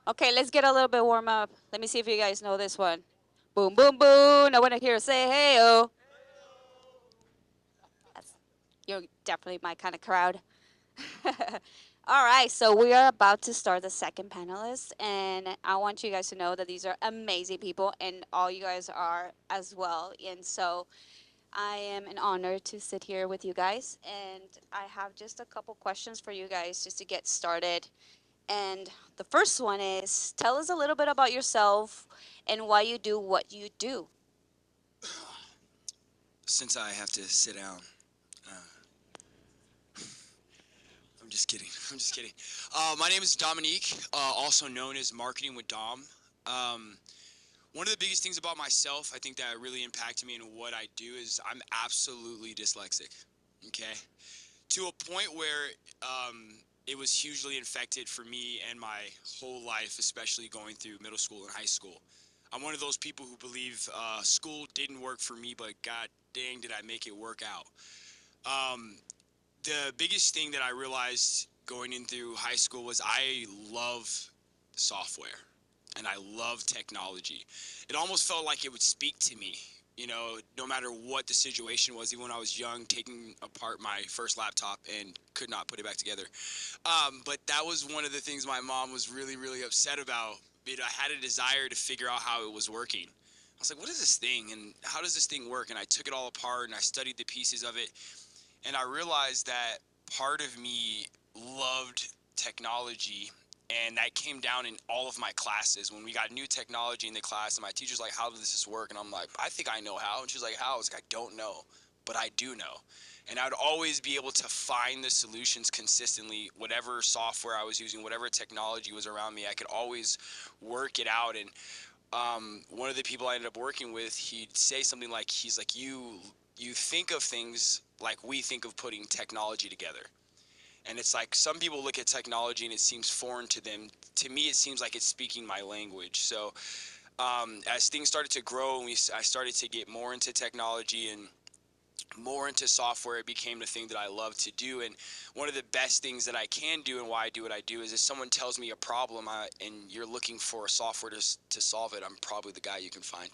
Okay, let's get a little bit warm up. Let me see if you guys know this one. Boom, boom, boom. I want to hear say hey oh. That's, you're definitely my kind of crowd. All right, so we are about to start the second panelist, and I want you guys to know that these are amazing people, and all you guys are as well. And so I am an honor to sit here with you guys, and I have just a couple questions for you guys just to get started. And the first one is tell us a little bit about yourself and why you do what you do. Since I have to sit down, uh, I'm just kidding. I'm just kidding. My name is Dominique, also known as Marketing with Dom. Um, One of the biggest things about myself, I think that really impacted me in what I do is I'm absolutely dyslexic. Okay, to a point where it was hugely infected for me and my whole life, especially going through middle school and high school. I'm one of those people who believe school didn't work for me, but god dang, did I make it work out. Um, the biggest thing that I realized going in through high school was I love software and I love technology. It almost felt like it would speak to me, no matter what the situation was. Even when I was young, taking apart my first laptop and could not put it back together. But that was one of the things my mom was really, really upset about. I had a desire to figure out how it was working. I was like, what is this thing and how does this thing work? And I took it all apart and I studied the pieces of it. And I realized that part of me loved technology, and that came down in all of my classes. When we got new technology in the class, and my teacher's like, how does this work? And I'm like, I think I know how. And she's like, how? I was like, I don't know, but I do know. And I would always be able to find the solutions consistently. Whatever software I was using, whatever technology was around me, I could always work it out. And one of the people I ended up working with, he'd say something like, he's like, you think of things like we think of putting technology together. And it's like some people look at technology and it seems foreign to them. To me, it seems like it's speaking my language. So as things started to grow and I started to get more into technology and more into software, it became the thing that I love to do. And one of the best things that I can do and why I do what I do is if someone tells me a problem and you're looking for a software to solve it, I'm probably the guy you can find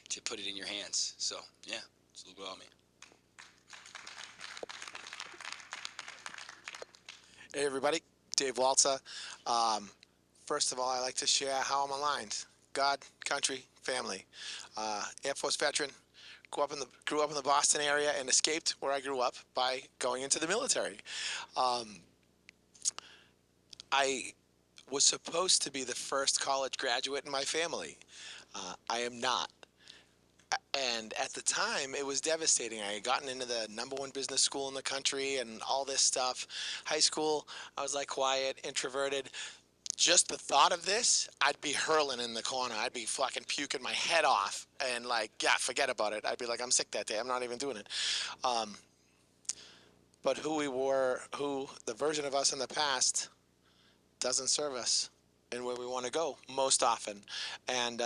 to put it in your hands. So yeah, it's a little bit about me. Hey everybody, Dave Waltza. Um, First of all, I like to share how I'm aligned. God, country, family. Air Force veteran. Grew up in the Boston area and escaped where I grew up by going into the military. Um, I was supposed to be the first college graduate in my family. I am not. And at the time, it was devastating. I had gotten into the number one business school in the country and all this stuff. High school, I was like quiet, introverted. Just the thought of this, I'd be hurling in the corner. I'd be fucking puking my head off and like, yeah, forget about it. I'd be like, I'm sick that day. I'm not even doing it. Um, but who we were, who the version of us in the past doesn't serve us and where we want to go most often. And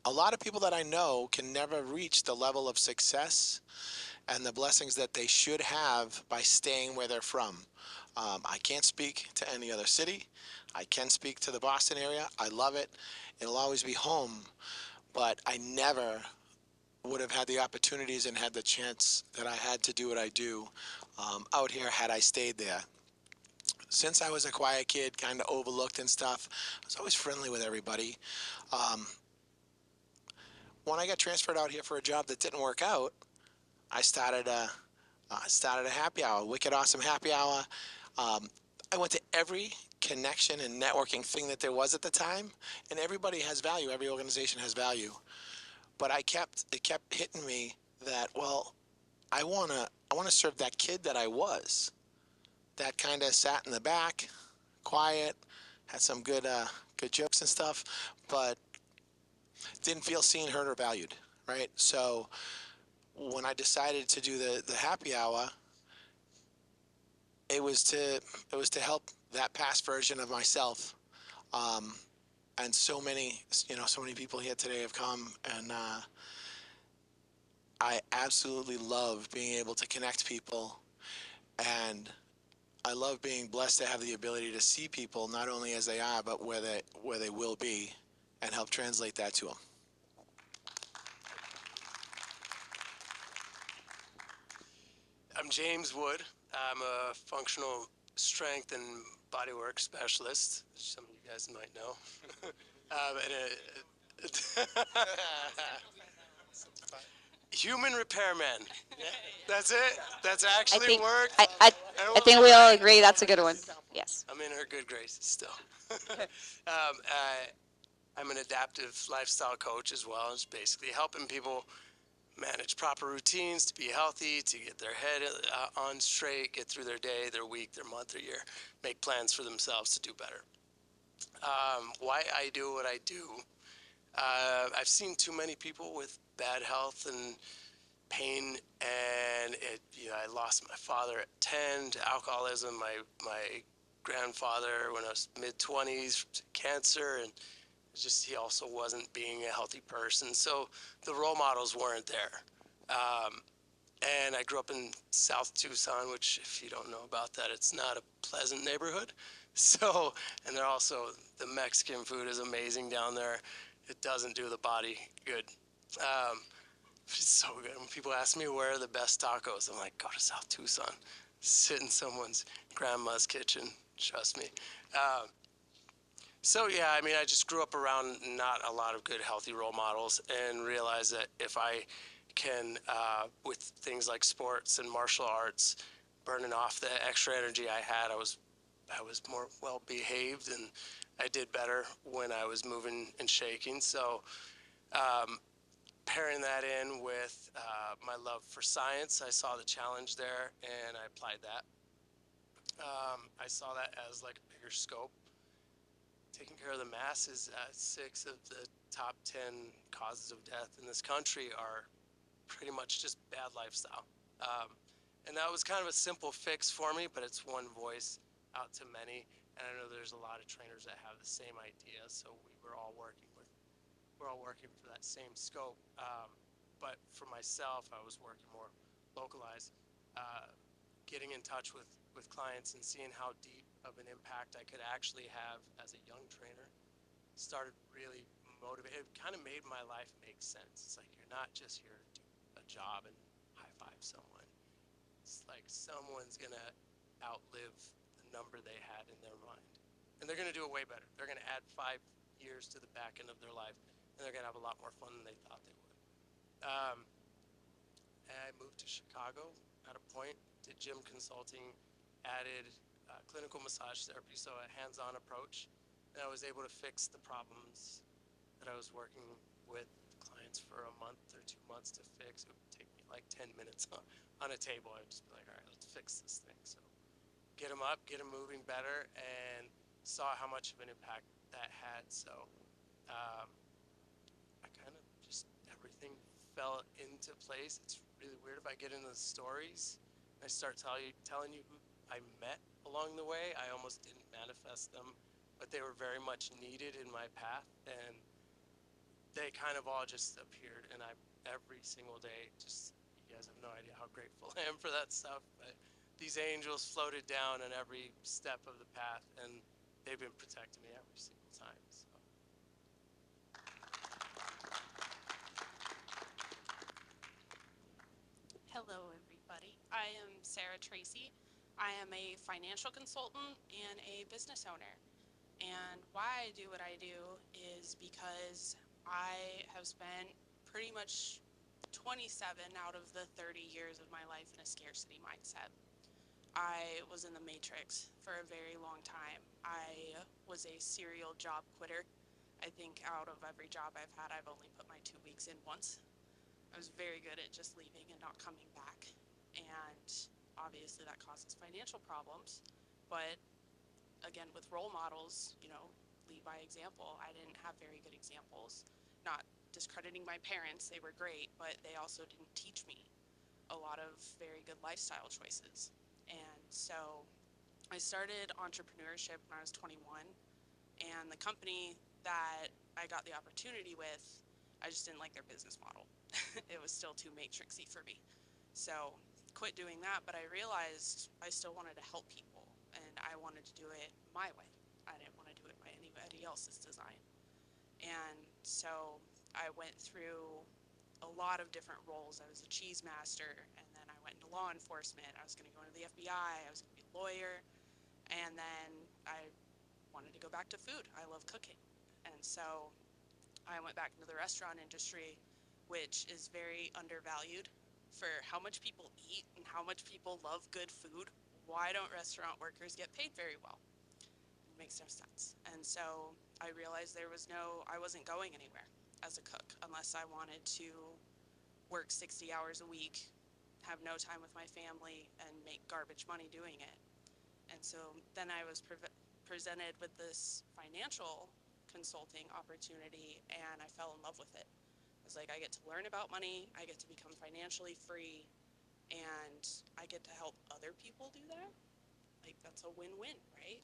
a lot of people that I know can never reach the level of success and the blessings that they should have by staying where they're from. I can't speak to any other city. I can speak to the Boston area. I love it. It'll always be home. But I never would have had the opportunities and had the chance that I had to do what I do out here had I stayed there. Since I was a quiet kid, kind of overlooked and stuff, I was always friendly with everybody. Um, when I got transferred out here for a job that didn't work out, I started a happy hour, wicked awesome happy hour. Um, I went to every connection and networking thing that there was at the time, and everybody has value. Every organization has value. But it kept hitting me that, well, I wanna serve that kid that I was. That kind of sat in the back, quiet, had some good jokes and stuff, but didn't feel seen, heard, or valued. Right. So when I decided to do the happy hour, it was to help that past version of myself. Um, and so many people here today have come, and I absolutely love being able to connect people. And I love being blessed to have the ability to see people not only as they are, but where they will be, and help translate that to them. I'm James Wood. I'm a functional strength and bodywork specialist, which some of you guys might know. And human repairman. That's it. That's I actually think worked. I think we all agree that's a good one. Yes. I'm in her good graces still. I'm an adaptive lifestyle coach as well. It's basically helping people manage proper routines to be healthy, to get their head on straight, get through their day, their week, their month, their year, make plans for themselves to do better. Why I do what I do. I've seen too many people with bad health and pain, and I lost my father at 10 to alcoholism, my grandfather when I was mid-20s to cancer, and he also wasn't being a healthy person. So the role models weren't there. And I grew up in South Tucson, which, if you don't know about that, it's not a pleasant neighborhood. So, and they're also, the Mexican food is amazing down there. It doesn't do the body good. It's so good. When people ask me where are the best tacos, I'm like, go to South Tucson. Sit in someone's grandma's kitchen. Trust me. So yeah, I mean, I just grew up around not a lot of good, healthy role models, and realized that if I can, with things like sports and martial arts, burning off the extra energy I had, I was more well behaved, and I did better when I was moving and shaking. So pairing that in with my love for science, I saw the challenge there, and I applied that. I saw that as like a bigger scope. Taking care of the masses, 6 of the top 10 causes of death in this country are pretty much just bad lifestyle. And that was kind of a simple fix for me, but it's one voice out to many. And I know there's a lot of trainers that have the same idea, so we're all working for that same scope. But for myself, I was working more localized, getting in touch with clients and seeing how deep of an impact I could actually have as a young trainer started really motivated. It kind of made my life make sense. It's like you're not just here to do a job and high five someone. It's like someone's gonna outlive the number they had in their mind, and they're gonna do it way better. They're gonna add 5 years to the back end of their life, and they're gonna have a lot more fun than they thought they would. And I moved to Chicago at a point, did gym consulting, added clinical massage therapy, so a hands-on approach. And I was able to fix the problems that I was working with clients for a month or 2 months to fix. It would take me like 10 minutes on a table. I'd just be like, all right, let's fix this thing. So get them up, get them moving better, and saw how much of an impact that had. So I kind of just, everything fell into place. It's really weird if I get into the stories and I start telling you who I met along the way. I almost didn't manifest them, but they were very much needed in my path, and they kind of all just appeared. And I, every single day, just, you guys have no idea how grateful I am for that stuff, but these angels floated down on every step of the path, and they've been protecting me every single time. So. Hello, everybody. I am Sarah Tracy. I am a financial consultant and a business owner. And why I do what I do is because I have spent pretty much 27 out of the 30 years of my life in a scarcity mindset. I was in the matrix for a very long time. I was a serial job quitter. I think out of every job I've had, I've only put my 2 weeks in once. I was very good at just leaving and not coming back. And obviously that causes financial problems. But again, with role models, lead by example. I didn't have very good examples. Not discrediting my parents, they were great, but they also didn't teach me a lot of very good lifestyle choices. And so I started entrepreneurship when I was 21, and the company that I got the opportunity with, I just didn't like their business model. It was still too matrixy for me. So quit doing that, but I realized I still wanted to help people. I wanted to do it my way. I didn't want to do it by anybody else's design. And so I went through a lot of different roles. I was a cheese master, and then I went into law enforcement. I was going to go into the FBI. I was going to be a lawyer. And then I wanted to go back to food. I love cooking. And so I went back into the restaurant industry, which is very undervalued for how much people eat and how much people love good food. Why don't restaurant workers get paid very well? It makes no sense. And so I realized I wasn't going anywhere as a cook unless I wanted to work 60 hours a week, have no time with my family, and make garbage money doing it. And so then I was presented with this financial consulting opportunity, and I fell in love with it. I was like, I get to learn about money, I get to become financially free, and I get to help other people do that. Like, that's a win-win, right?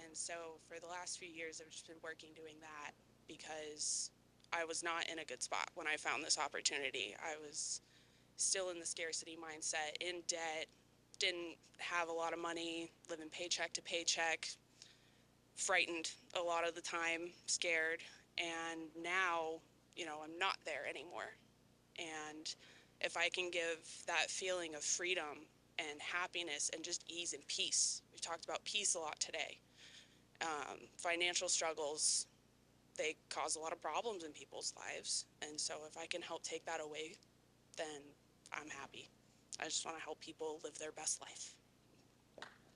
And so for the last few years, I've just been working doing that because I was not in a good spot when I found this opportunity. I was still in the scarcity mindset, in debt, didn't have a lot of money, living paycheck to paycheck, frightened a lot of the time, scared. And now, I'm not there anymore. And if I can give that feeling of freedom and happiness and just ease and peace, we've talked about peace a lot today. Financial struggles, they cause a lot of problems in people's lives. And so if I can help take that away, then I'm happy. I just want to help people live their best life.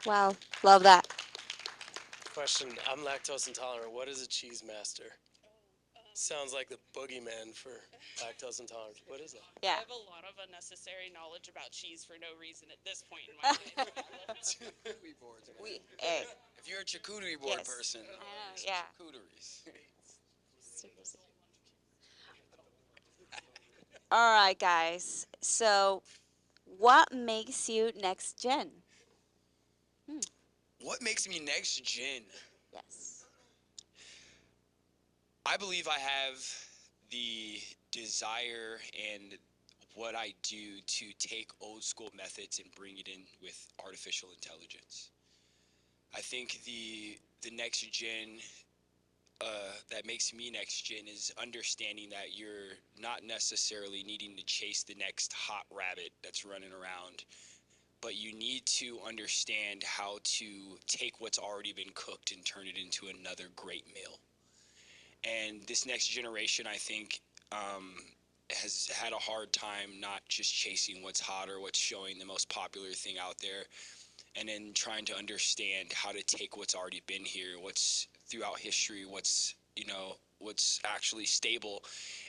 Wow, love that. Question, I'm lactose intolerant. What is a cheese master? Sounds like the boogeyman for lactose intolerance. What is it? Yeah. I have a lot of unnecessary knowledge about cheese for no reason at this point in my life. Charcuterie boards. We, hey, If you're a charcuterie board Yes. person, I know, yeah. charcuteries. All right, guys. So, what makes you next gen? What makes me next gen? Yes. I believe I have the desire and what I do to take old school methods and bring it in with artificial intelligence. I think the next gen that makes me next gen is understanding that you're not necessarily needing to chase the next hot rabbit that's running around, but you need to understand how to take what's already been cooked and turn it into another great meal. And this next generation, I think, has had a hard time not just chasing what's hot or what's showing the most popular thing out there, and then trying to understand how to take what's already been here, what's throughout history, what's actually stable,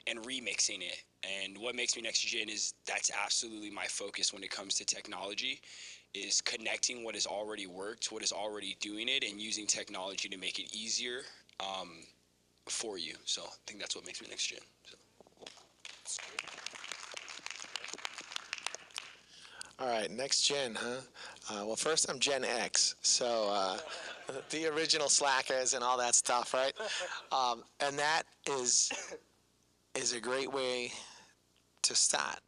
and remixing it. And what makes me next gen is that's absolutely my focus when it comes to technology, is connecting what has already worked, what is already doing it, and using technology to make it easier for you. So I think that's what makes me next gen. So. All right, next gen, huh? Well, first I'm Gen X, so the original slackers and all that stuff, right? And that is a great way to start.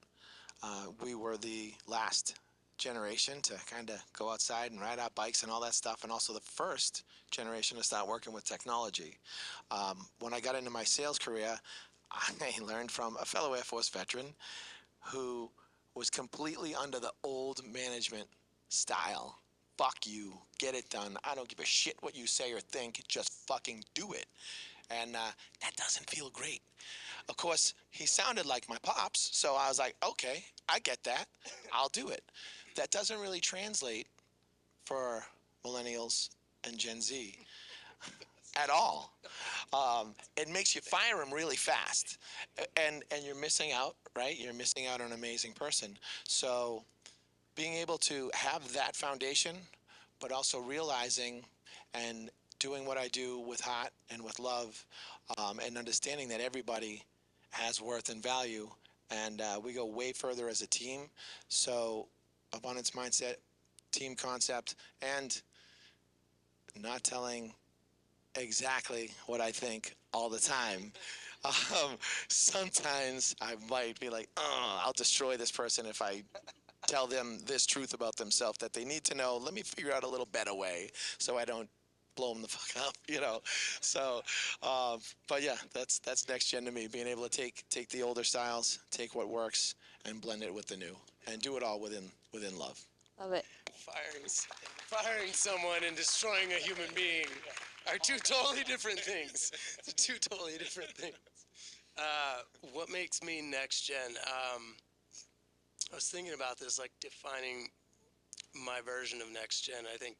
We were the last generation to kind of go outside and ride our bikes and all that stuff, and also the first generation to start working with technology. When I got into my sales career, I learned from a fellow Air Force veteran who was completely under the old management style. Fuck you, get it done. I don't give a shit what you say or think, just fucking do it. And that doesn't feel great. Of course, he sounded like my pops, so I was like, okay, I get that. I'll do it. That doesn't really translate for millennials and Gen Z at all. It makes you fire them really fast, and you're missing out, right? You're missing out on an amazing person. So being able to have that foundation, but also realizing and doing what I do with heart and with love, and understanding that everybody has worth and value, and we go way further as a team. So abundance mindset, team concept, and not telling exactly what I think all the time. Sometimes I might be like, oh, I'll destroy this person if I tell them this truth about themselves that they need to know. Let me figure out a little better way so I don't blow them the fuck up, you know. So, but yeah, that's next gen to me. Being able to take the older styles, take what works, and blend it with the new, and do it all within love. Love it. Firing someone and destroying a human being are two totally different things. They're two totally different things. What makes me next gen? I was thinking about this, like defining my version of next gen. I think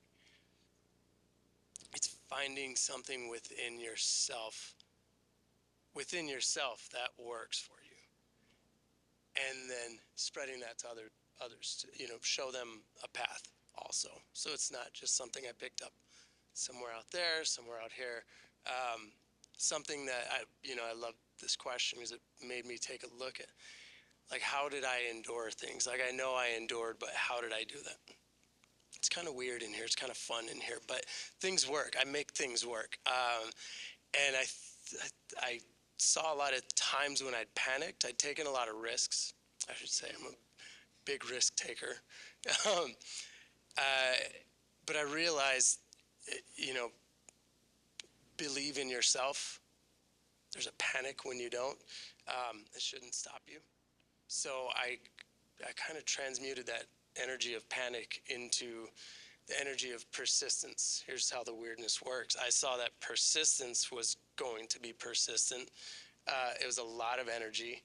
it's finding something within yourself that works for you, and then spreading that to others to, show them a path also. So it's not just something I picked up somewhere out there, somewhere out here. Something that I love this question because it made me take a look at, like, how did I endure things? Like, I know I endured, but how did I do that? It's kind of weird in here. It's kind of fun in here, but things work. I make things work. And I saw a lot of times when I'd panicked. I'd taken a lot of risks. I should say I'm a big risk taker. But I realized, believe in yourself. There's a panic when you don't. It shouldn't stop you. So I kind of transmuted that energy of panic into the energy of persistence. Here's how the weirdness works. I saw that persistence was going to be persistent. It was a lot of energy.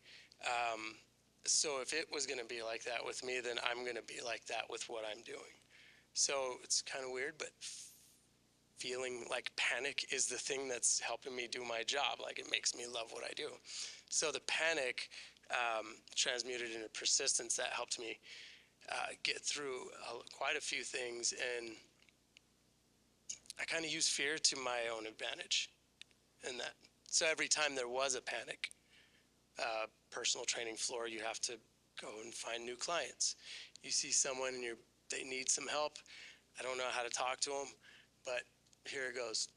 So if it was going to be like that with me, then I'm going to be like that with what I'm doing. So it's kind of weird, but feeling like panic is the thing that's helping me do my job. Like, it makes me love what I do. So the panic transmuted into persistence. That helped me get through quite a few things, and I kind of used fear to my own advantage in that. So every time there was a panic, personal training floor, you have to go and find new clients. You see someone and they need some help. I don't know how to talk to them, but here it goes.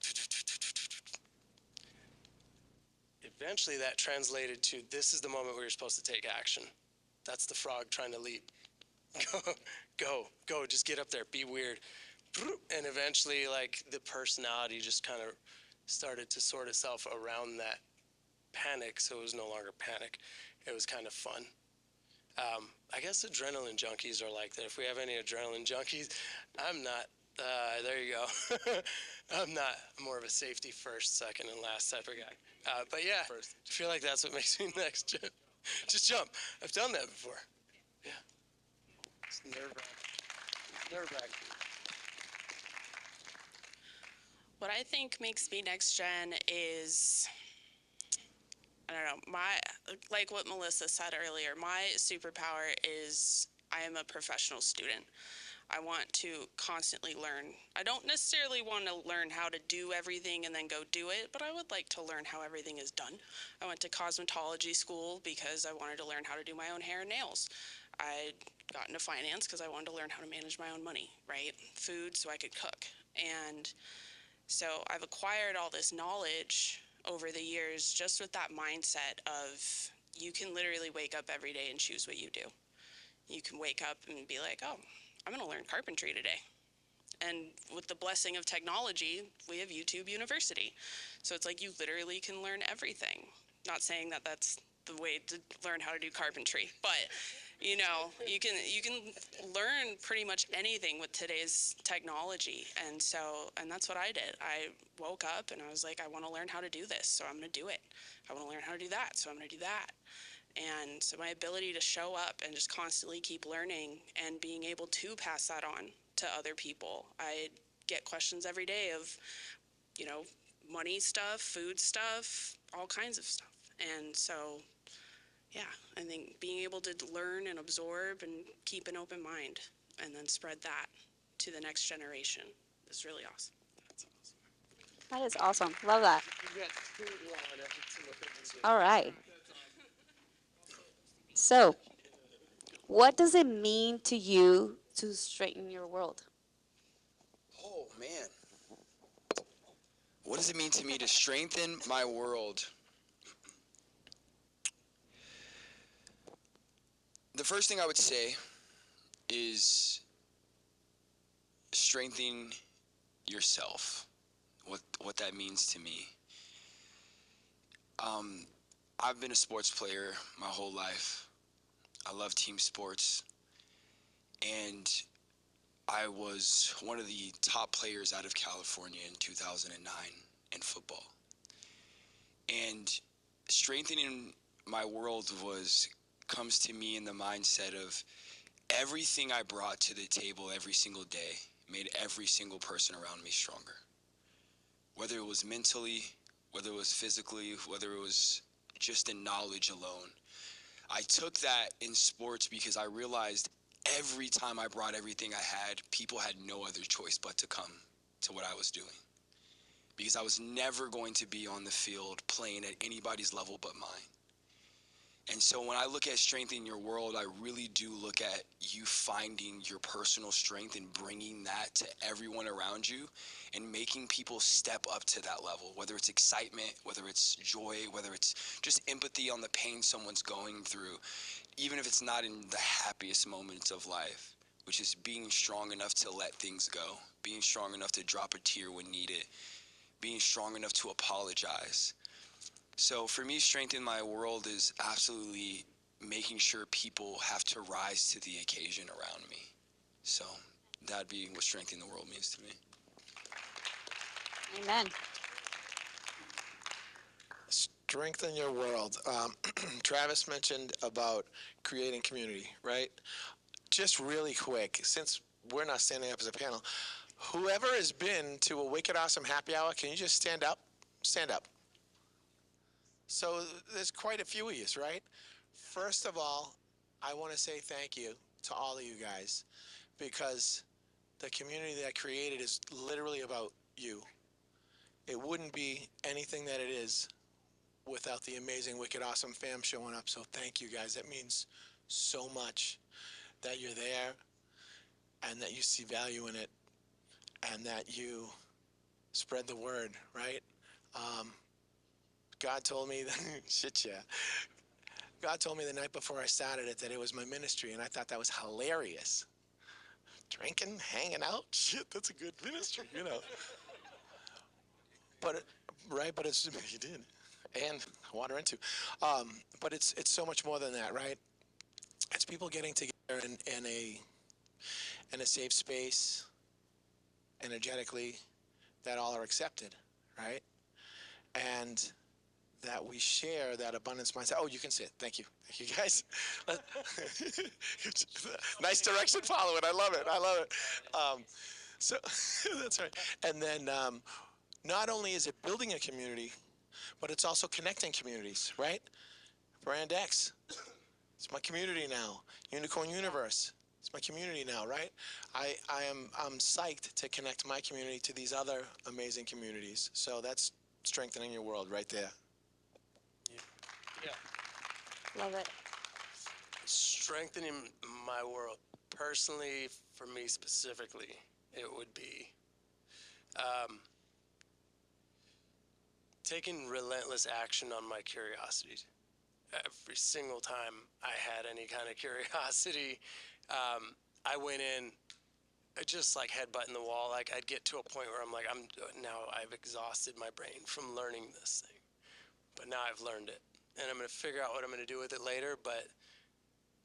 Eventually that translated to, this is the moment where you're supposed to take action. That's the frog trying to leap. Go, just get up there, be weird. And eventually, like, the personality just kind of started to sort itself around that panic, so it was no longer panic. It was kind of fun. I guess adrenaline junkies are like that. If we have any adrenaline junkies, I'm not. There you go. I'm not. I'm more of a safety first, second, and last type of guy. But yeah, first. I feel like that's what makes me next gen. Just jump. I've done that before. Yeah. It's nerve-wracking. What I think makes me next gen is, I don't know, like what Melissa said earlier, my superpower is I am a professional student. I want to constantly learn. I don't necessarily want to learn how to do everything and then go do it, but I would like to learn how everything is done. I went to cosmetology school because I wanted to learn how to do my own hair and nails. I got into finance because I wanted to learn how to manage my own money, right? Food so I could cook. And so I've acquired all this knowledge over the years just with that mindset of, you can literally wake up every day and choose what you do. You can wake up and be like, oh, I'm going to learn carpentry today. And with the blessing of technology, we have YouTube University. So it's like you literally can learn everything. Not saying that that's the way to learn how to do carpentry, but you can learn pretty much anything with today's technology. And that's what I did. I woke up and I was like, I want to learn how to do this, so I'm going to do it. I want to learn how to do that, so I'm going to do that. And so my ability to show up and just constantly keep learning and being able to pass that on to other people. I get questions every day of, money stuff, food stuff, all kinds of stuff. And so, yeah, I think being able to learn and absorb and keep an open mind and then spread that to the next generation is really awesome. That is awesome. Love that. All right. So, what does it mean to you to straighten your world? Oh, man. What does it mean to me to strengthen my world? The first thing I would say is strengthening yourself. What that means to me. I've been a sports player my whole life. I love team sports, and I was one of the top players out of California in 2009 in football. And strengthening my world comes to me in the mindset of everything I brought to the table every single day made every single person around me stronger. Whether it was mentally, whether it was physically, whether it was just in knowledge alone. I took that in sports because I realized every time I brought everything I had, people had no other choice but to come to what I was doing. Because I was never going to be on the field playing at anybody's level but mine. And so when I look at strengthening your world, I really do look at you finding your personal strength and bringing that to everyone around you and making people step up to that level, whether it's excitement, whether it's joy, whether it's just empathy on the pain someone's going through, even if it's not in the happiest moments of life, which is being strong enough to let things go, being strong enough to drop a tear when needed, being strong enough to apologize. So for me, strength in my world is absolutely making sure people have to rise to the occasion around me. So that'd be what strength in the world means to me. Amen. Strengthen your world. Travis mentioned about creating community, right? Just really quick, since we're not standing up as a panel, whoever has been to a Wicked Awesome Happy Hour, can you just stand up? Stand up. So there's quite a few of you, right? First of all, I want to say thank you to all of you guys, because the community that I created is literally about you. It wouldn't be anything that it is without the amazing Wicked Awesome fam showing up. So thank you guys. That means so much that you're there and that you see value in it and that you spread the word, right? God told me that, shit, yeah. God told me the night before I started it that it was my ministry, and I thought that was hilarious. Drinking, hanging out, shit, that's a good ministry, you know. But, right, but it's, you did, and water into. But it's so much more than that, right? It's people getting together in a safe space, energetically, that all are accepted, right? And that we share that abundance mindset. Oh, you can sit. Thank you. Thank you, guys. Nice direction following. I love it. I love it. So that's right. And then not only is it building a community, but it's also connecting communities, right? Brand X, it's my community now. Unicorn Universe, it's my community now, right? I'm psyched to connect my community to these other amazing communities. So that's strengthening your world right there. Yeah. Love it. Strengthening my world. Personally, for me specifically, it would be taking relentless action on my curiosities. Every single time I had any kind of curiosity, I went in just like headbutting the wall. Like I'd get to a point where I'm like, I've exhausted my brain from learning this thing, but now I've learned it, and I'm gonna figure out what I'm gonna do with it later. But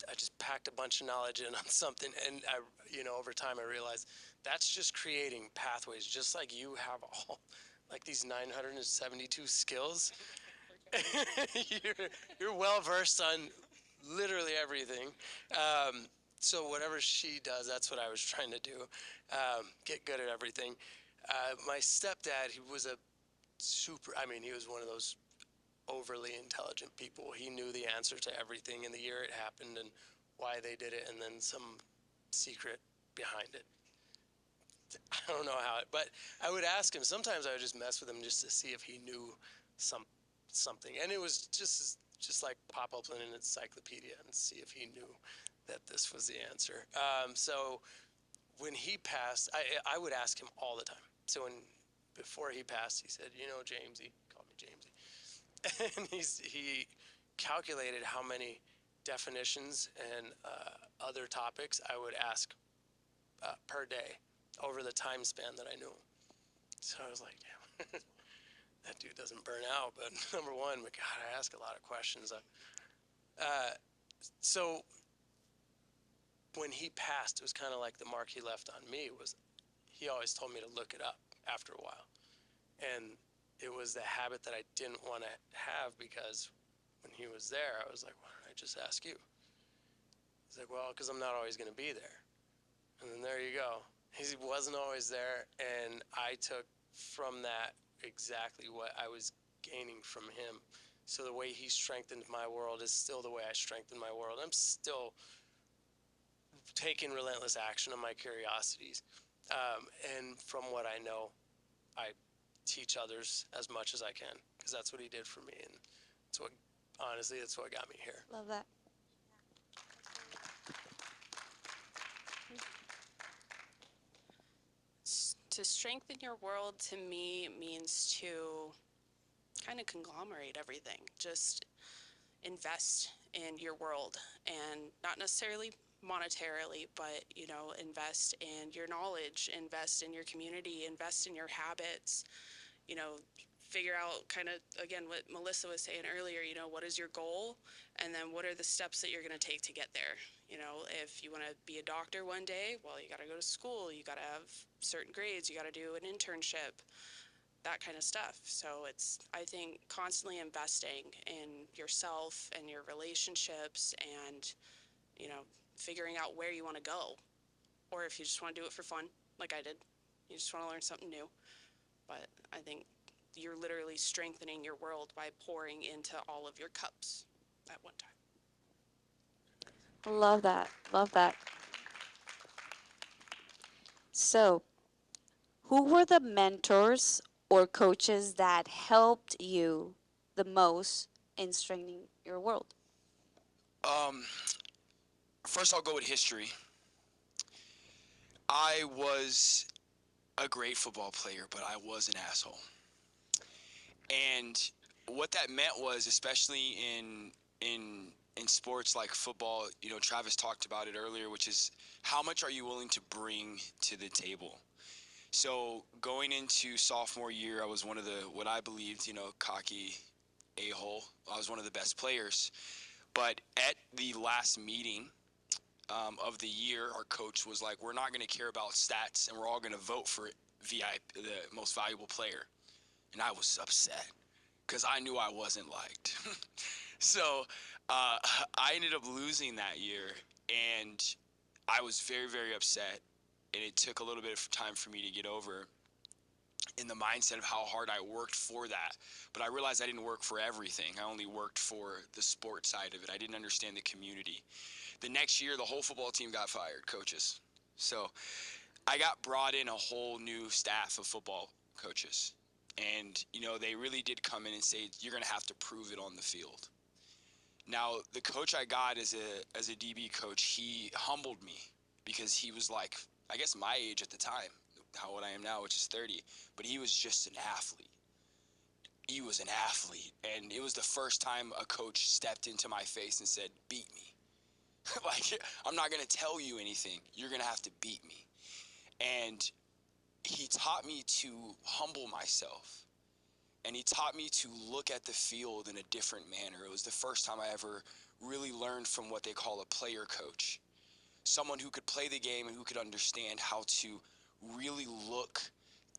I just packed a bunch of knowledge in on something, and over time I realized that's just creating pathways, just like you have all like these 972 skills. you're well versed on literally everything. So whatever she does, that's what I was trying to do. Get good at everything. My stepdad, he was he was one of those overly intelligent people. He knew the answer to everything and the year it happened and why they did it and then some secret behind it. I don't know how but I would ask him. Sometimes I would just mess with him just to see if he knew something. And it was just like pop open an encyclopedia and see if he knew that this was the answer. So when he passed, I would ask him all the time. So before he passed, he said, Jamesy, called me Jamesy. And he calculated how many definitions and other topics, I would ask per day over the time span that I knew him. So I was like, damn, that dude doesn't burn out. But number one, but God, I ask a lot of questions. So when he passed, it was kind of like the mark he left on me was he always told me to look it up after a while. And it was the habit that I didn't want to have, because when he was there, I was like, why don't I just ask you? He's like, well, because I'm not always going to be there. And then there you go. He wasn't always there, and I took from that exactly what I was gaining from him. So the way he strengthened my world is still the way I strengthen my world. I'm still taking relentless action on my curiosities. And from what I know, I teach others as much as I can, because that's what he did for me. And that's what, honestly, that's what got me here. Love that. To strengthen your world to me means to kind of conglomerate everything. Just invest in your world, and not necessarily monetarily, but invest in your knowledge, invest in your community, invest in your habits. Figure out kind of, again, what Melissa was saying earlier, what is your goal, and then what are the steps that you're going to take to get there. If you want to be a doctor one day, well, you got to go to school, you got to have certain grades, you got to do an internship, that kind of stuff. So it's, I think, constantly investing in yourself and your relationships, and figuring out where you want to go, or if you just want to do it for fun like I did, you just want to learn something new. But I think you're literally strengthening your world by pouring into all of your cups at one time. Love that. Love that. So, who were the mentors or coaches that helped you the most in strengthening your world? First, I'll go with history. I was a great football player, but I was an asshole. And what that meant was, especially in sports like football, Travis talked about it earlier, which is how much are you willing to bring to the table? So going into sophomore year, I was one of the, what I believed, cocky a-hole. I was one of the best players. But at the last meeting of the year, our coach was like, we're not going to care about stats, and we're all going to vote for VIP, the most valuable player. And I was upset because I knew I wasn't liked. So I ended up losing that year, and I was very, very upset. And it took a little bit of time for me to get over in the mindset of how hard I worked for that. But I realized I didn't work for everything. I only worked for the sport side of it. I didn't understand the community. The next year, the whole football team got fired, coaches. So I got brought in a whole new staff of football coaches. And, they really did come in and say, you're going to have to prove it on the field. Now, the coach I got as a DB coach, he humbled me because he was like, I guess my age at the time, how old I am now, which is 30, but he was just an athlete. He was an athlete, and it was the first time a coach stepped into my face and said, beat me. Like, I'm not going to tell you anything. You're going to have to beat me. And he taught me to humble myself, and he taught me to look at the field in a different manner. It was the first time I ever really learned from what they call a player coach. Someone who could play the game and who could understand how to really look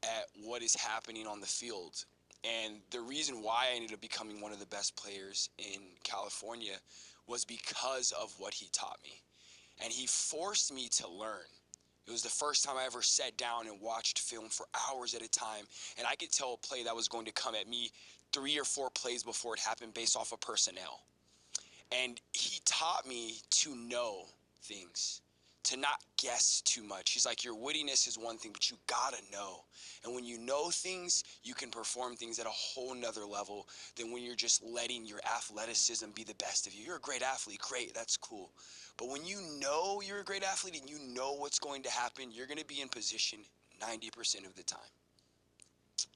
at what is happening on the field. And the reason why I ended up becoming one of the best players in California was because of what he taught me. And he forced me to learn. It was the first time I ever sat down and watched film for hours at a time, and I could tell a play that was going to come at me 3 or 4 plays before it happened based off of personnel. And he taught me to know things, to not guess too much. He's like, your wittiness is one thing, but you gotta know. And when you know things, you can perform things at a whole nother level than when you're just letting your athleticism be the best of you. You're a great athlete, great, that's cool. But when you know you're a great athlete and you know what's going to happen, you're gonna be in position 90% of the time.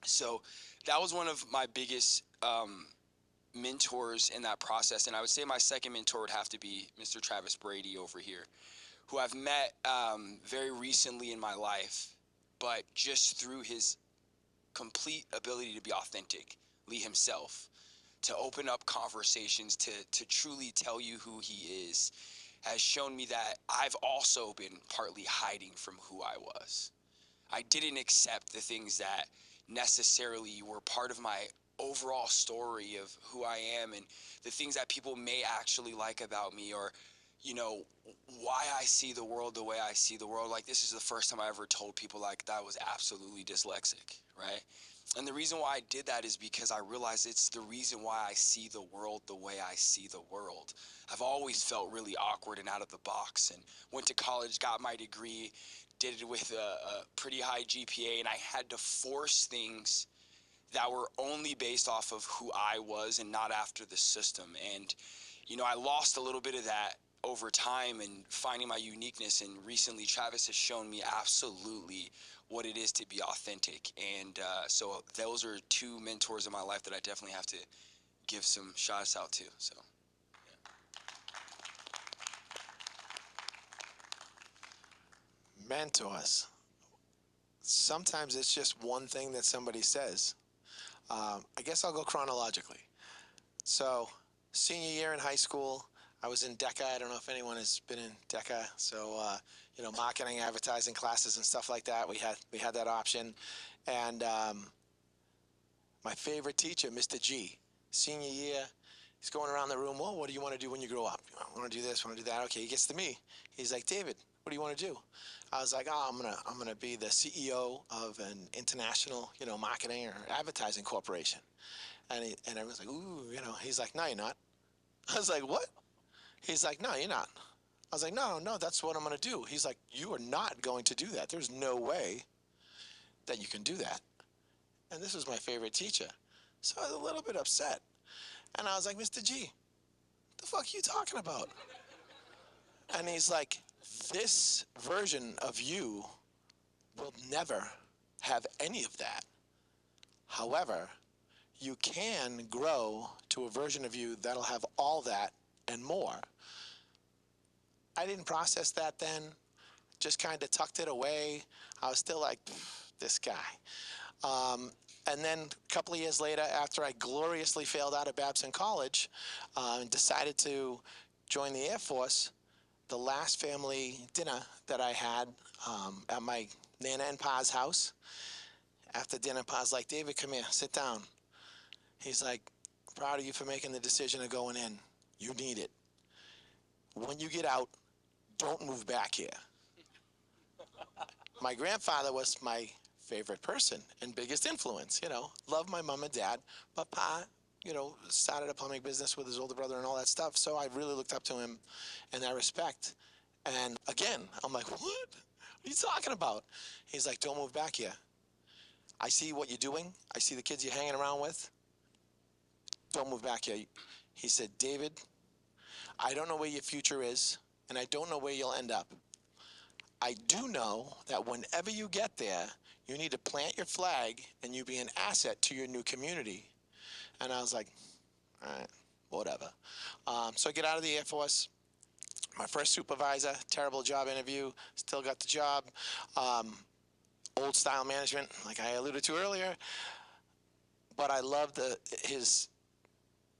So that was one of my biggest mentors in that process, and I would say my second mentor would have to be Mr. Travis Brady over here, who I've met very recently in my life, but just through his complete ability to be authentically himself, to open up conversations, to truly tell you who he is, has shown me that I've also been partly hiding from who I was. I didn't accept the things that necessarily were part of my overall story of who I am and the things that people may actually like about me, or, you know, why I see the world the way I see the world. Like, this is the first time I ever told people like that I was absolutely dyslexic, right? And the reason why I did that is because I realized it's the reason why I see the world the way I see the world. I've always felt really awkward and out of the box, and went to college, got my degree, did it with a pretty high GPA, and I had to force things that were only based off of who I was and not after the system. And, you know, I lost a little bit of that over time and finding my uniqueness. And recently, Travis has shown me absolutely what it is to be authentic. And so those are two mentors in my life that I definitely have to give some shots out to. So. Mentors. Sometimes it's just one thing that somebody says. I guess I'll go chronologically. So, senior year in high school, I was in DECA. I don't know if anyone has been in DECA. So, you know, marketing, advertising classes and stuff like that. We had that option. And my favorite teacher, Mr. G, senior year, he's going around the room. Well, what do you want to do when you grow up? I want to do this, want to do that. Okay, he gets to me. He's like, David, what do you want to do? I was like, oh, I'm gonna be the CEO of an international, you know, marketing or advertising corporation. And everyone's like, ooh, you know. He's like, no, you're not. I was like, what? He's like, no, you're not. I was like, no, that's what I'm gonna do. He's like, you are not going to do that. There's no way that you can do that. And this was my favorite teacher, so I was a little bit upset. And I was like, Mr. G, what the fuck are you talking about? And he's like, this version of you will never have any of that. However, you can grow to a version of you that'll have all that and more. I didn't process that then, just kind of tucked it away. I was still like, this guy. And then a couple of years later, after I gloriously failed out of Babson College and decided to join the Air Force, the last family dinner that I had at my Nana and Pa's house, after dinner, Pa's like, David, come here, sit down. He's like, proud of you for making the decision of going in. You need it. When you get out, don't move back here. My grandfather was my favorite person and biggest influence, you know. Loved my mom and dad, but Pa, you know, started a plumbing business with his older brother and all that stuff, so I really looked up to him in that respect. And again, I'm like, what are you talking about? He's like, don't move back here. I see what you're doing. I see the kids you're hanging around with. Don't move back here. He said, David, I don't know where your future is, and I don't know where you'll end up. I do know that whenever you get there, you need to plant your flag and you be an asset to your new community. And I was like, all right, whatever. So I get out of the Air Force. My first supervisor, terrible job interview, still got the job. Old style management, like I alluded to earlier. But I loved his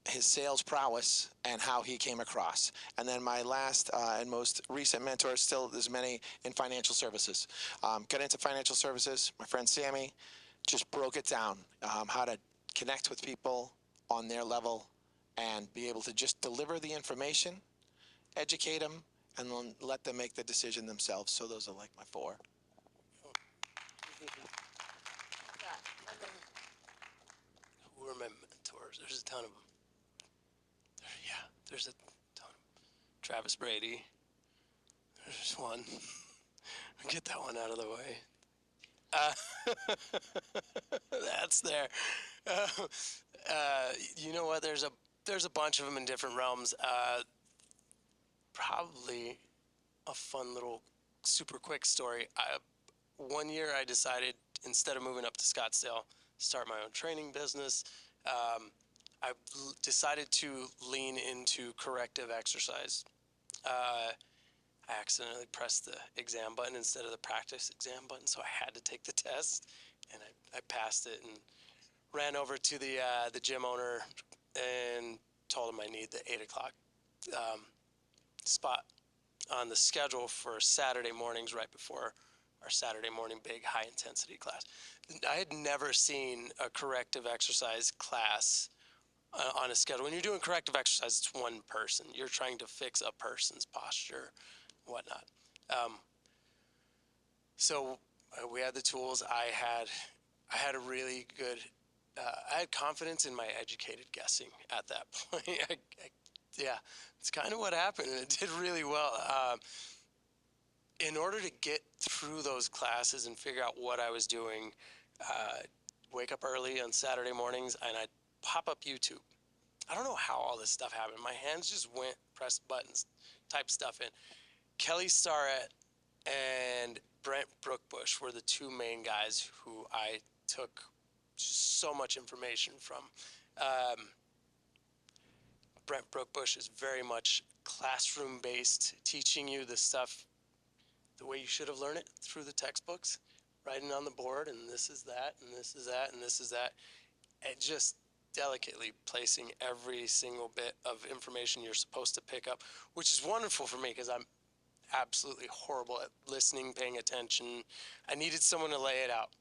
sales prowess and how he came across. And then my last and most recent mentor, still there's many in financial services. Got into financial services. My friend Sammy just broke it down, how to connect with people on their level and be able to just deliver the information, educate them, and then let them make the decision themselves. So those are like my four. Who are my mentors? There's a ton of them. There's a ton. Travis Brady. There's one. Get that one out of the way. That's there. You know what? There's a bunch of them in different realms. Probably a fun little super quick story. One year I decided, instead of moving up to Scottsdale, start my own training business. decided to lean into corrective exercise. I accidentally pressed the exam button instead of the practice exam button, so I had to take the test, and I passed it and ran over to the gym owner and told him I need the 8 o'clock spot on the schedule for Saturday mornings right before our Saturday morning big high intensity class. I had never seen a corrective exercise class on a schedule. When you're doing corrective exercise, it's one person. You're trying to fix a person's posture, whatnot. So we had the tools. I had a really good. I had confidence in my educated guessing at that point. Yeah, it's kind of what happened, and it did really well. In order to get through those classes and figure out what I was doing, wake up early on Saturday mornings, and I'd pop up YouTube. I don't know how all this stuff happened. My hands just went, press buttons, type stuff in. Kelly Starrett and Brent Brookbush were the two main guys who I took so much information from. Brent Brookbush is very much classroom-based, teaching you the stuff the way you should have learned it through the textbooks, writing on the board, and this is that, and this is that, and this is that, and just delicately placing every single bit of information you're supposed to pick up, which is wonderful for me because I'm absolutely horrible at listening, paying attention. I needed someone to lay it out.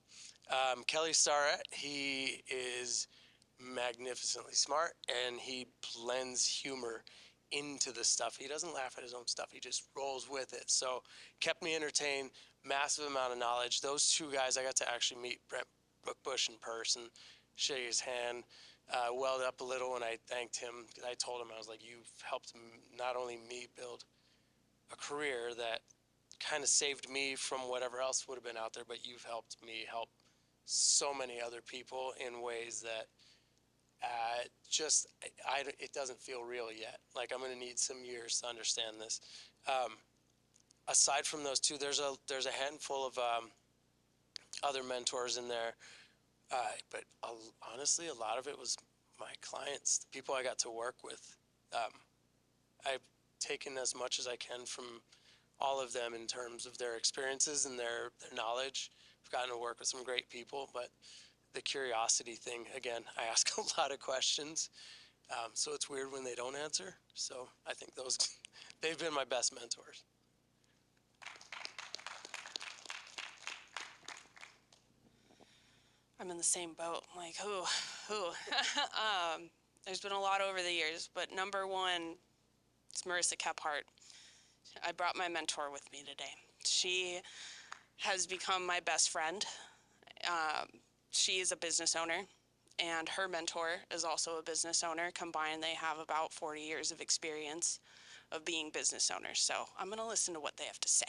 Kelly Starrett, he is magnificently smart, and he blends humor into the stuff. He doesn't laugh at his own stuff. He just rolls with it. So kept me entertained, massive amount of knowledge. Those two guys, I got to actually meet Brent Brookbush in person, shake his hand, welled up a little, and I thanked him. I told him, I was like, you've helped not only me build a career that kind of saved me from whatever else would have been out there, but you've helped me help so many other people in ways that it doesn't feel real yet. Like I'm going to need some years to understand this. Aside from those two, there's a handful of other mentors in there, but honestly, a lot of it was my clients, the people I got to work with. I've taken as much as I can from all of them in terms of their experiences and their knowledge. I've gotten to work with some great people, but the curiosity thing, again, I ask a lot of questions, so it's weird when they don't answer. So I think they've been my best mentors. I'm in the same boat. I'm like, who? There's been a lot over the years, but number one, it's Marissa Kephart. I brought my mentor with me today. She has become my best friend. She is a business owner, and her mentor is also a business owner. Combined, they have about 40 years of experience of being business owners. So I'm going to listen to what they have to say.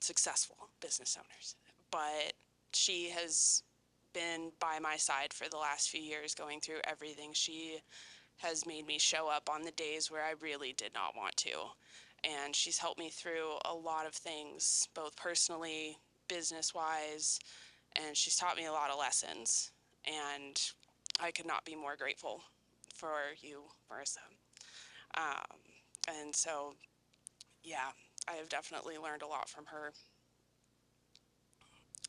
Successful business owners. But she has been by my side for the last few years, going through everything. She has made me show up on the days where I really did not want to. And she's helped me through a lot of things, both personally, business-wise, and she's taught me a lot of lessons. And I could not be more grateful for you, Marissa. And so, yeah, I have definitely learned a lot from her.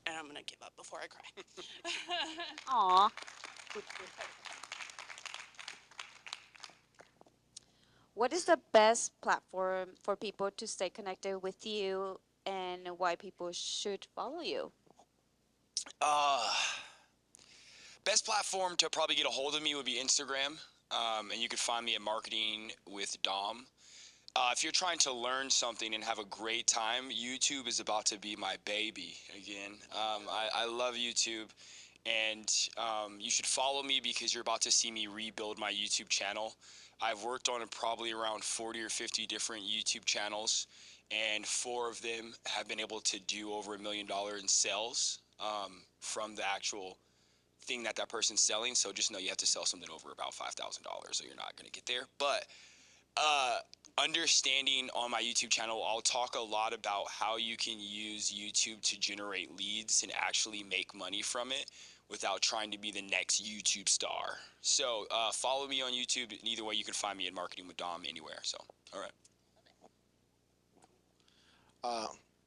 And I'm going to give up before I cry. Aw. What is the best platform for people to stay connected with you, and why people should follow you? Best platform to probably get a hold of me would be Instagram, and you can find me at Marketing with Dom. If you're trying to learn something and have a great time, YouTube is about to be my baby again. I love YouTube, and you should follow me because you're about to see me rebuild my YouTube channel. I've worked on probably around 40 or 50 different YouTube channels, and 4 of them have been able to do over $1 million in sales from the actual thing that person's selling. So just know you have to sell something over about $5,000 or you're not going to get there. But understanding on my YouTube channel, I'll talk a lot about how you can use YouTube to generate leads and actually make money from it without trying to be the next YouTube star. So follow me on YouTube. And either way, you can find me at Marketing with Dom anywhere. So, all right.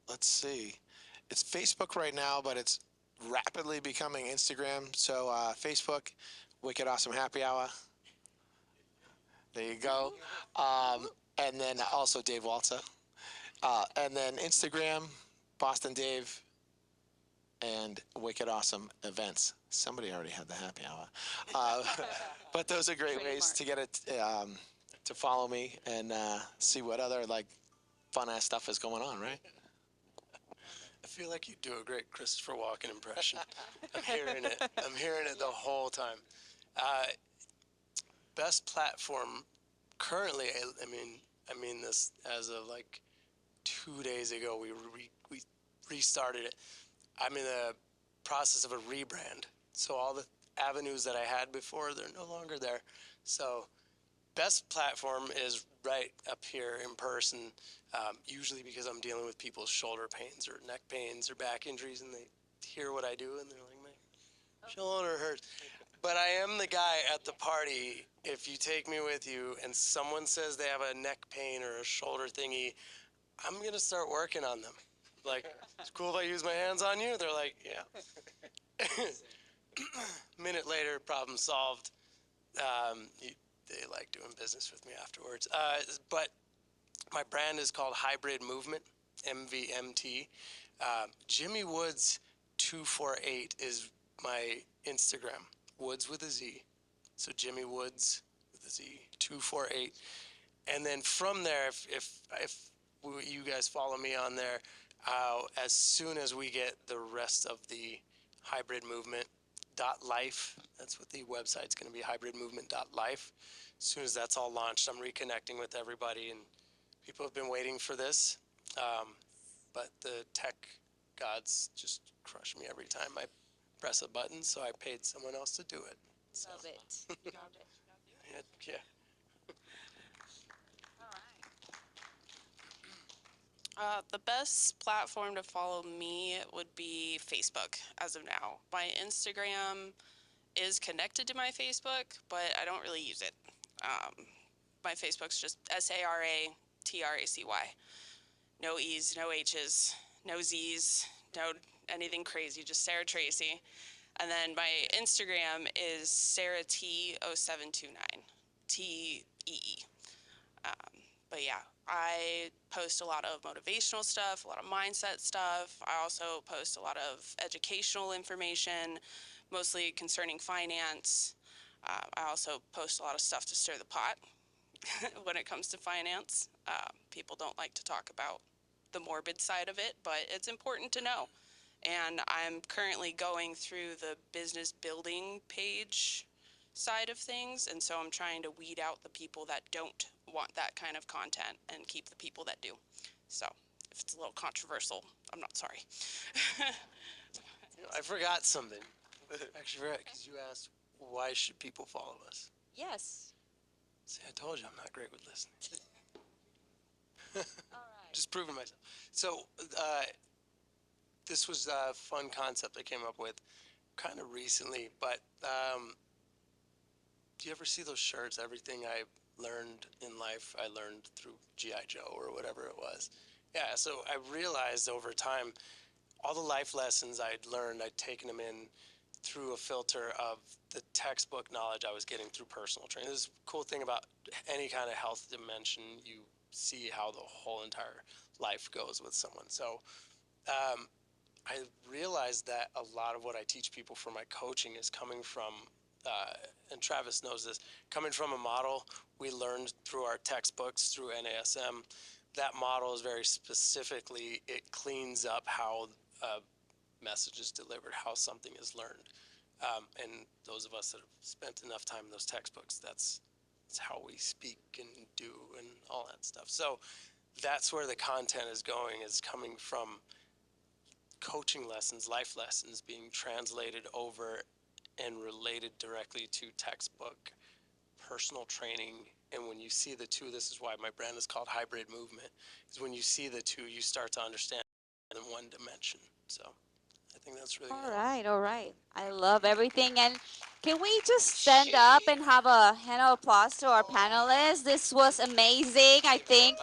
Let's see. It's Facebook right now, but it's rapidly becoming Instagram. So Facebook, Wicked Awesome Happy Hour. There you go. And then also Dave Walter. And then Instagram, Boston Dave, and Wicked Awesome Events. Somebody already had the happy hour. But those are great ways to get it, to follow me and see what other like fun ass stuff is going on, right? I feel like you do a great Christopher Walken impression. I'm hearing it. I'm hearing it the whole time. Best platform currently. I mean this as of like 2 days ago. We restarted it. I'm in the process of a rebrand. So all the avenues that I had before, they're no longer there. So best platform is right up here in person, usually because I'm dealing with people's shoulder pains or neck pains or back injuries, and they hear what I do and they're like, my shoulder hurts. But I am the guy at the party, if you take me with you and someone says they have a neck pain or a shoulder thingy, I'm going to start working on them. Like, it's cool if I use my hands on you? They're like, yeah. Minute later, problem solved. They like doing business with me afterwards. But my brand is called Hybrid Movement, MVMT. Jimmy Woods 248 is my Instagram. Woods with a Z. So Jimmy Woods with a Z, 248. And then from there, if you guys follow me on there, as soon as we get the rest of the Hybrid Movement .life, that's what the website's going to be, hybridmovement.life. As soon as that's all launched, I'm reconnecting with everybody, and people have been waiting for this, but the tech gods just crush me every time I press a button, so I paid someone else to do it. Love it. You got it. Yeah. The best platform to follow me would be Facebook as of now. My Instagram is connected to my Facebook, but I don't really use it. My Facebook's just SARATRACY. No E's, no H's, no Z's, no anything crazy, just Sarah Tracy. And then my Instagram is Sarah T0729, TEE. But yeah, I post a lot of motivational stuff, a lot of mindset stuff. I also post a lot of educational information, mostly concerning finance. I also post a lot of stuff to stir the pot when it comes to finance. People don't like to talk about the morbid side of it, but it's important to know. And I'm currently going through the business building page side of things, and so I'm trying to weed out the people that don't want that kind of content and keep the people that do. So if it's a little controversial, I'm not sorry. You know, I forgot something. Actually, forgot, because you asked, why should people follow us? Yes. See, I told you I'm not great with listening. All right. Just proving myself. So this was a fun concept I came up with kind of recently, but do you ever see those shirts, everything I learned in life, I learned through G.I. Joe or whatever it was? Yeah, so I realized over time, all the life lessons I'd learned, I'd taken them in through a filter of the textbook knowledge I was getting through personal training. This is a cool thing about any kind of health dimension. You see how the whole entire life goes with someone. So I realized that a lot of what I teach people for my coaching is coming from, and Travis knows this, coming from a model we learned through our textbooks, through NASM. That model is very specifically, it cleans up how a message is delivered, how something is learned. And those of us that have spent enough time in those textbooks, that's how we speak and do and all that stuff. So that's where the content is going, is coming from coaching lessons, life lessons being translated over and related directly to textbook, personal training. And when you see the two, this is why my brand is called Hybrid Movement, is when you see the two, you start to understand in one dimension. So I think that's really All good. right, all right. I love everything. And can we just stand up and have a hand of applause to our panelists? This was amazing. I think